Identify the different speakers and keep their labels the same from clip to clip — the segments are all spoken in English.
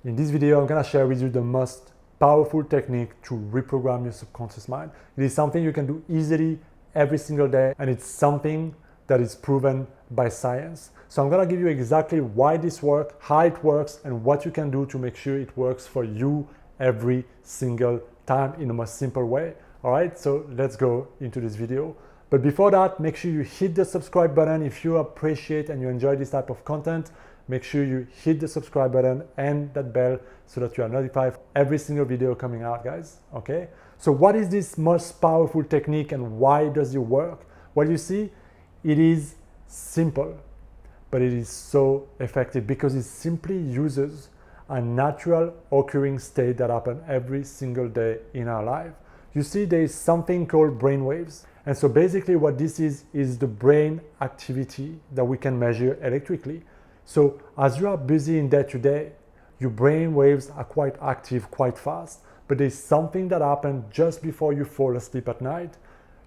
Speaker 1: In this video, I'm gonna share with you the most powerful technique to reprogram your subconscious mind. It is something you can do easily every single day, and it's something that is proven by science. So I'm gonna give you exactly why this works, how it works, and what you can do to make sure it works for you every single time in the most simple way. All right, so let's go into this video. But before that, make sure you hit the subscribe button if you appreciate and you enjoy this type of content. Make sure you hit the subscribe button and that bell so that you are notified for every single video coming out, guys. Okay, so what is this most powerful technique and why does it work? Well, you see, it is simple, but it is so effective because it simply uses a natural occurring state that happens every single day in our life. You see, there is something called brain waves. And so basically what this is the brain activity that we can measure electrically. So as you are busy in day to day, your brain waves are quite active, quite fast, but there's something that happens just before you fall asleep at night.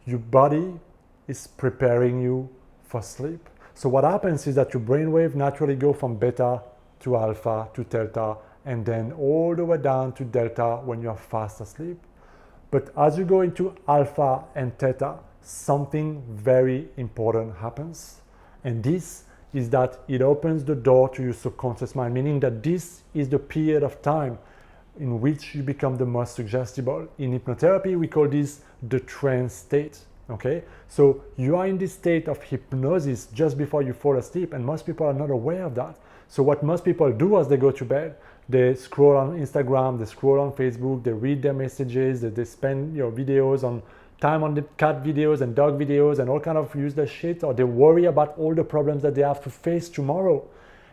Speaker 1: Your body is preparing you for sleep. So what happens is that your brain wave naturally go from beta to alpha to delta, and then all the way down to delta when you are fast asleep. But as you go into alpha and theta, something very important happens. And this is that it opens the door to your subconscious mind, meaning that this is the period of time in which you become the most suggestible. In hypnotherapy, we call this the trance state. Okay, so you are in this state of hypnosis just before you fall asleep, and most people are not aware of that. So what most people do as they go to bed, they scroll on Instagram, they scroll on Facebook, they read their messages, they spend videos on time on the cat videos and dog videos and all kind of useless shit, or they worry about all the problems that they have to face tomorrow.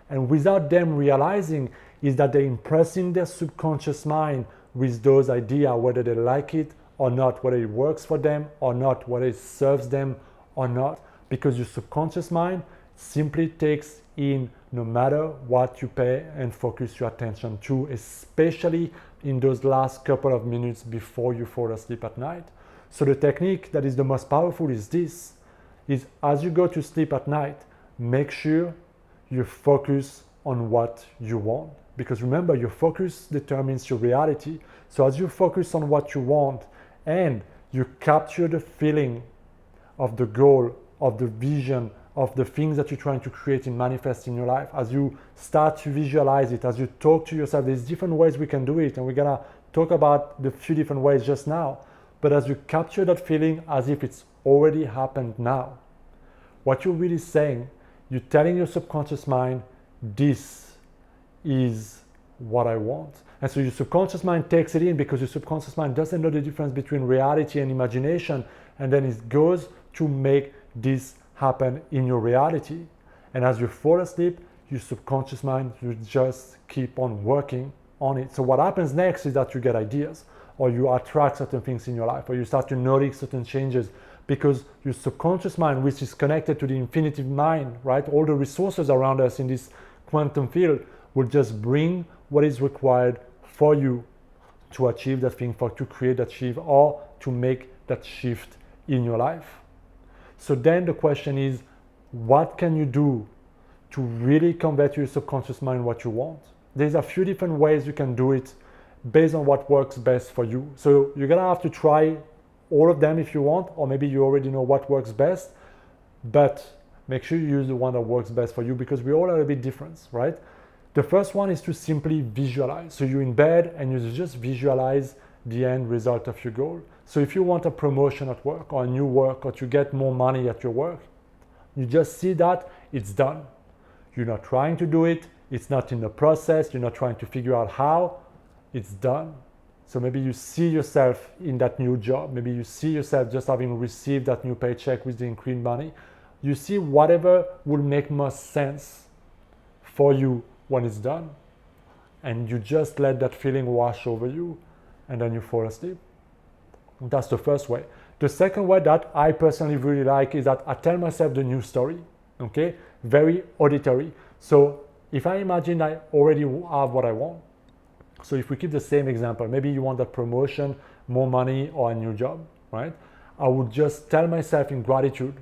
Speaker 1: And without them realizing is that they're impressing their subconscious mind with those ideas, whether they like it or not, whether it works for them or not, whether it serves them or not, because your subconscious mind simply takes in no matter what you pay and focus your attention to, especially in those last couple of minutes before you fall asleep at night. So the technique that is the most powerful is this, is as you go to sleep at night, make sure you focus on what you want. Because remember, your focus determines your reality. So as you focus on what you want and you capture the feeling of the goal, of the vision, of the things that you're trying to create and manifest in your life, as you start to visualize it, as you talk to yourself, there's different ways we can do it, and we're gonna talk about the few different ways just now. But as you capture that feeling as if it's already happened now, what you're really saying, you're telling your subconscious mind, this is what I want. And so your subconscious mind takes it in, because your subconscious mind doesn't know the difference between reality and imagination, and then it goes to make this happen in your reality. And as you fall asleep, your subconscious mind will just keep on working on it. So what happens next is that you get ideas, or you attract certain things in your life, or you start to notice certain changes, because your subconscious mind, which is connected to the infinitive mind, right? All the resources around us in this quantum field will just bring what is required for you to achieve that thing, to create that shift, or to make that shift in your life. So then the question is, what can you do to really convey to your subconscious mind what you want? There's a few different ways you can do it based on what works best for you. So you're gonna have to try all of them if you want, or maybe you already know what works best, but make sure you use the one that works best for you, because we all are a bit different, right? The first one is to simply visualize. So you're in bed and you just visualize the end result of your goal. So if you want a promotion at work, or a new work, or to get more money at your work, you just see that it's done. You're not trying to do it. It's not in the process. You're not trying to figure out how. It's done. So maybe you see yourself in that new job. Maybe you see yourself just having received that new paycheck with the increased money. You see whatever will make most sense for you when it's done. And you just let that feeling wash over you, and then you fall asleep. That's the first way. The second way that I personally really like is that I tell myself the new story, okay? Very auditory. So if I imagine I already have what I want, so if we keep the same example, maybe you want that promotion, more money, or a new job, right? I would just tell myself in gratitude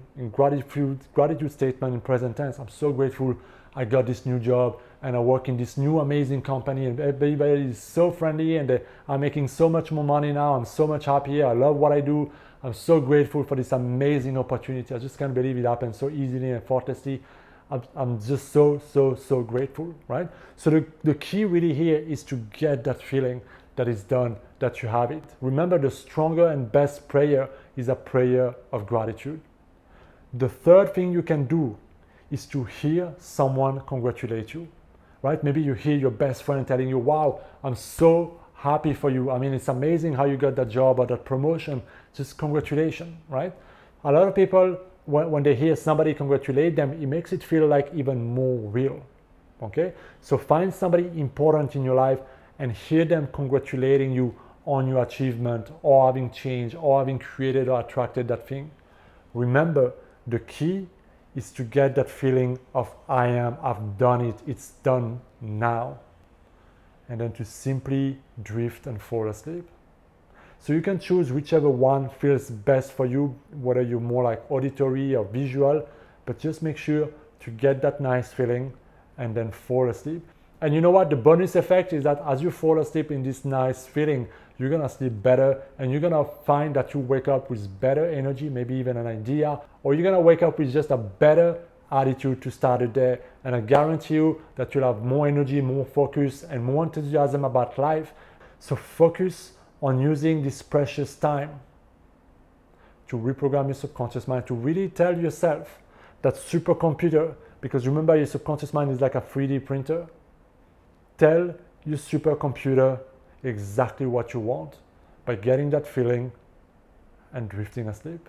Speaker 1: statement in present tense, I'm so grateful I got this new job. and I work in this new amazing company and everybody is so friendly and they are making so much more money now. I'm so much happier. I love what I do. I'm so grateful for this amazing opportunity. I just can't believe it happened so easily and effortlessly. I'm just so grateful, right? So the key really here is to get that feeling that it's done, that you have it. Remember, the stronger and best prayer is a prayer of gratitude. The third thing you can do is to hear someone congratulate you, right? Maybe you hear your best friend telling you, wow, I'm so happy for you. I mean, it's amazing how you got that job or that promotion. Just congratulations, right? A lot of people, when they hear somebody congratulate them, it makes it feel like even more real, okay? So find somebody important in your life and hear them congratulating you on your achievement or having changed or having created or attracted that thing. Remember, the key is to get that feeling of I've done it, it's done now. And then to simply drift and fall asleep. So you can choose whichever one feels best for you, whether you're more like auditory or visual, but just make sure to get that nice feeling and then fall asleep. And you know what? The bonus effect is that as you fall asleep in this nice feeling, you're gonna sleep better and you're gonna find that you wake up with better energy, maybe even an idea, or you're gonna wake up with just a better attitude to start the day. And I guarantee you that you'll have more energy, more focus, and more enthusiasm about life. So focus on using this precious time to reprogram your subconscious mind, to really tell yourself that supercomputer, because remember your subconscious mind is like a 3D printer. Tell your supercomputer exactly what you want by getting that feeling and drifting asleep.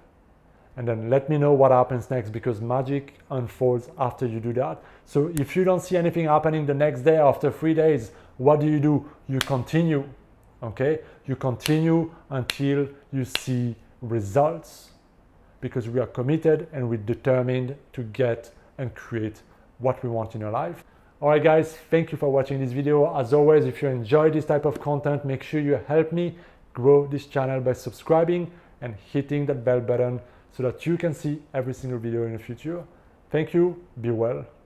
Speaker 1: And then let me know what happens next, because magic unfolds after you do that. So if you don't see anything happening the next day after 3 days, what do? You continue, okay? You continue until you see results, because we are committed and we're determined to get and create what we want in our life. All right, guys, thank you for watching this video. As always, if you enjoy this type of content, make sure you help me grow this channel by subscribing and hitting that bell button so that you can see every single video in the future. Thank you. Be well.